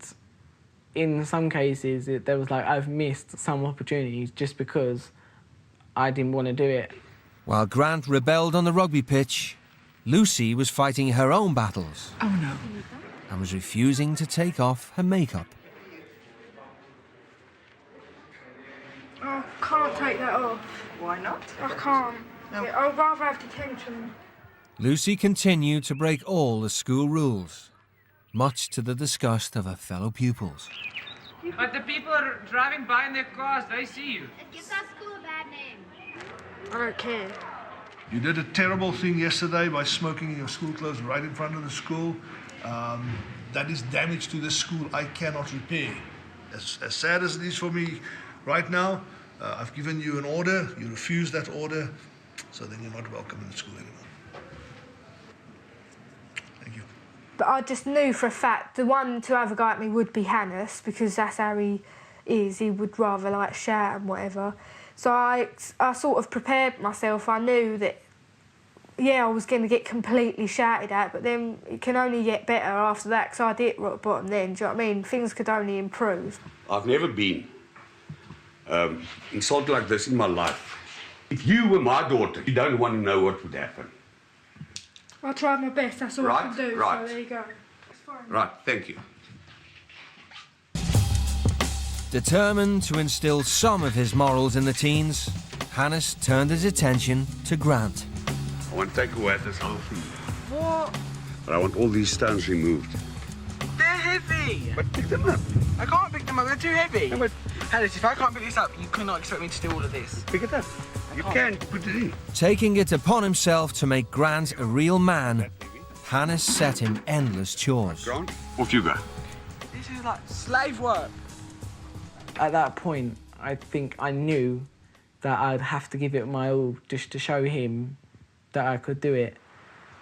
in some cases there was like I've missed some opportunities just because I didn't want to do it.
While Grant rebelled on the rugby pitch, Lucy was fighting her own battles.
Oh no.
And was refusing to take off her makeup.
I can't take that off.
Why not?
I can't. I'd rather have detention.
Lucy continued to break all the school rules, much to the disgust of her fellow pupils.
But the people are driving by in their cars, they see you.
It gives our school a bad name. I don't care.
You did a terrible thing yesterday by smoking in your school clothes right in front of the school. That is damage to the school I cannot repair. As sad as it is for me right now, I've given you an order, you refuse that order. So then you're not welcome in the school anymore. Thank you.
But I just knew for a fact the one to have a go at me would be Hannes, because that's how he is. He would rather like shout and whatever. So I sort of prepared myself. I knew that, yeah, I was going to get completely shouted at, but then it can only get better after that, because I'd hit rock bottom then, do you know what I mean? Things could only improve.
I've never been insulted like this in my life. If you were my daughter, you don't want to know what would happen.
I tried my best, that's all I can do,
Right.
so there you go. It's fine.
Right, thank you.
Determined to instill some of his morals in the teens, Hannes turned his attention to Grant.
I want to take away this whole thing.
What?
But I want all these stones removed.
They're heavy.
But pick them up.
I can't pick them up, they're too heavy.
No, but
Hannes, if I can't pick this up, you cannot expect me to do all of this.
pick it up. You can put it in.
Taking it upon himself to make Grant a real man, Hannes set him endless chores.
Grant, off you go.
This is like slave work. At that point, I think I knew that I'd have to give it my all just to show him that I could do it.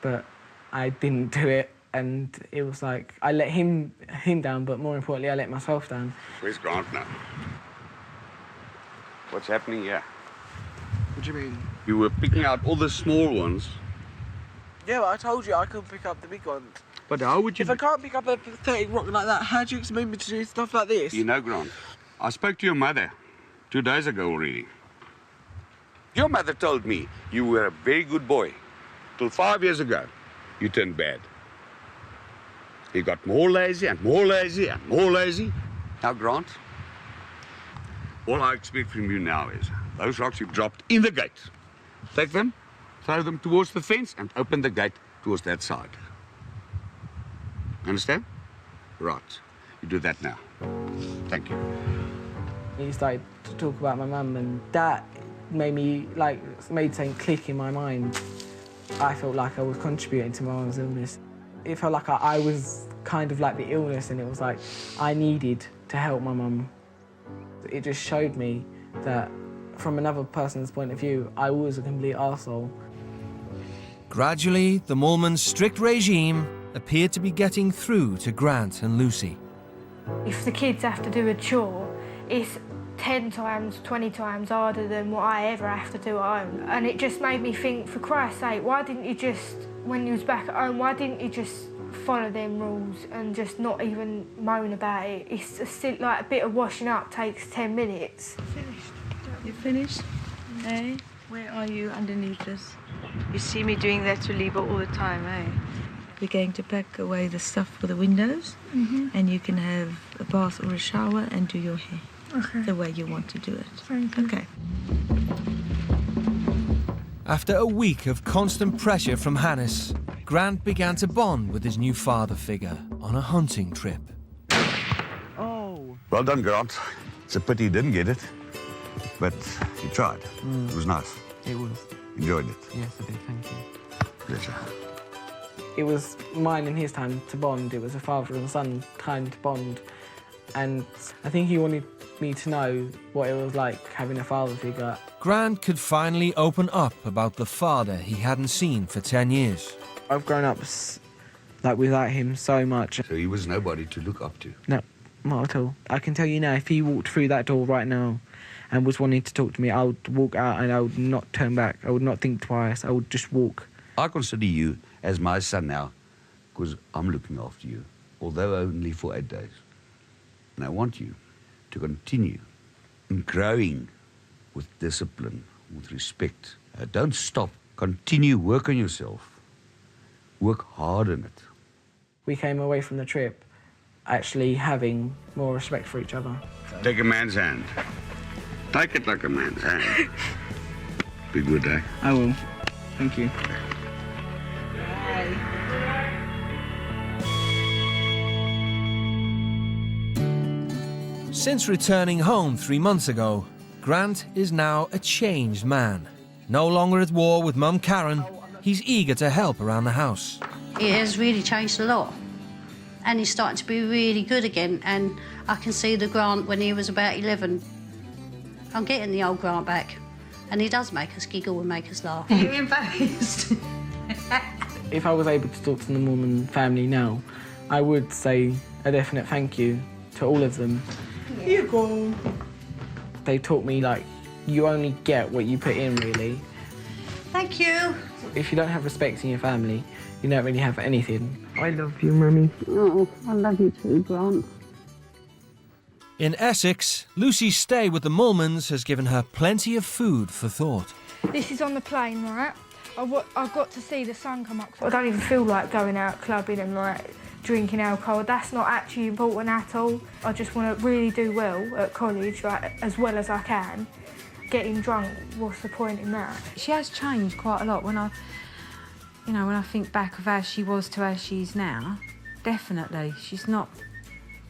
But I didn't do it, and it was like I let him down, but more importantly, I let myself down.
Where's Grant now? What's happening here?
What do you mean?
You were picking out all the small ones.
Yeah, but I told you I could pick up the big ones.
But how would you...
If I can't pick up a pathetic rock like that, how do you expect me to do stuff like this?
You know, Grant, I spoke to your mother 2 days ago already. Your mother told me you were a very good boy. Till 5 years ago, you turned bad. You got more lazy and more lazy and more lazy. Now, Grant, all I expect from you now is those rocks you've dropped in the gate. Take them, throw them towards the fence, and open the gate towards that side. Understand? Right. You do that now. Thank you.
He started to talk about my mum, and that made something click in my mind. I felt like I was contributing to my mum's illness. It felt like I was kind of like the illness, and it was like I needed to help my mum. It just showed me that from another person's point of view, I was a complete arsehole.
Gradually, the Moolman's strict regime appeared to be getting through to Grant and Lucy.
If the kids have to do a chore, it's 10 times, 20 times harder than what I ever have to do at home. And it just made me think, for Christ's sake, why didn't you just, when you was back at home, why didn't you just follow them rules and just not even moan about it? It's still like a bit of washing up takes 10 minutes.
Finished. You finished? Eh? Where are you underneath this? You see me doing that to Liba all the time, eh? We're going to pack away the stuff for the windows, and you can have a bath or a shower and do your hair.
Okay.
The way you want to do it.
Thank you.
Okay.
After a week of constant pressure from Hannes, Grant began to bond with his new father figure on a hunting trip.
Oh.
Well done, Grant. It's a pity you didn't get it, but you tried. It was nice.
It was.
Enjoyed it.
Yes, I did, thank you.
Pleasure.
It was mine and his time to bond. It was a father and son time to bond. And I think he wanted me to know what it was like having a father figure.
Grant could finally open up about the father he hadn't seen for 10 years.
I've grown up without him so much.
So he was nobody to look up to?
No, not at all. I can tell you now, if he walked through that door right now and was wanting to talk to me, I would walk out and I would not turn back. I would not think twice. I would just walk.
I consider you as my son now because I'm looking after you, although only for 8 days. And I want you to continue in growing with discipline, with respect. Don't stop. Continue, work on yourself. Work hard on it.
We came away from the trip actually having more respect for each other.
Take a man's hand. Take it like a man's hand. Be good, eh?
I will. Thank you.
Since returning home 3 months ago, Grant is now a changed man. No longer at war with Mum Karen, he's eager to help around the house.
It has really changed a lot. And he's starting to be really good again. And I can see the Grant when he was about 11. I'm getting the old Grant back. And he does make us giggle and make us laugh.
Are you embarrassed?
If I was able to talk to the Mormon family now, I would say a definite thank you to all of them.
Here you go.
They taught me, like, you only get what you put in, really.
Thank you.
If you don't have respect in your family, you don't really have anything. I love you, Mummy.
Oh, I love you too, Grant.
In Essex, Lucy's stay with the Mulmans has given her plenty of food for thought.
This is on the plane, right? I've got to see the sun come up. I don't even feel like going out clubbing and like drinking alcohol. That's not actually important at all. I just want to really do well at college, like as well as I can. Getting drunk, what's the point in that?
She has changed quite a lot when I think back of how she was to how she is now. Definitely, she's not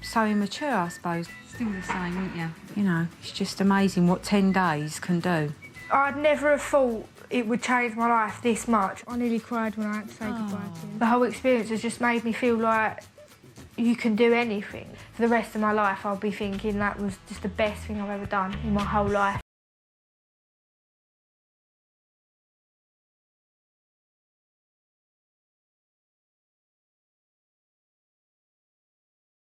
so immature, I suppose. Still the same, aren't you? You know, it's just amazing what 10 days can do.
I'd never have thought it would change my life this much. I nearly cried when I had to say goodbye to him. The whole experience has just made me feel like you can do anything. For the rest of my life, I'll be thinking that was just the best thing I've ever done in my whole life.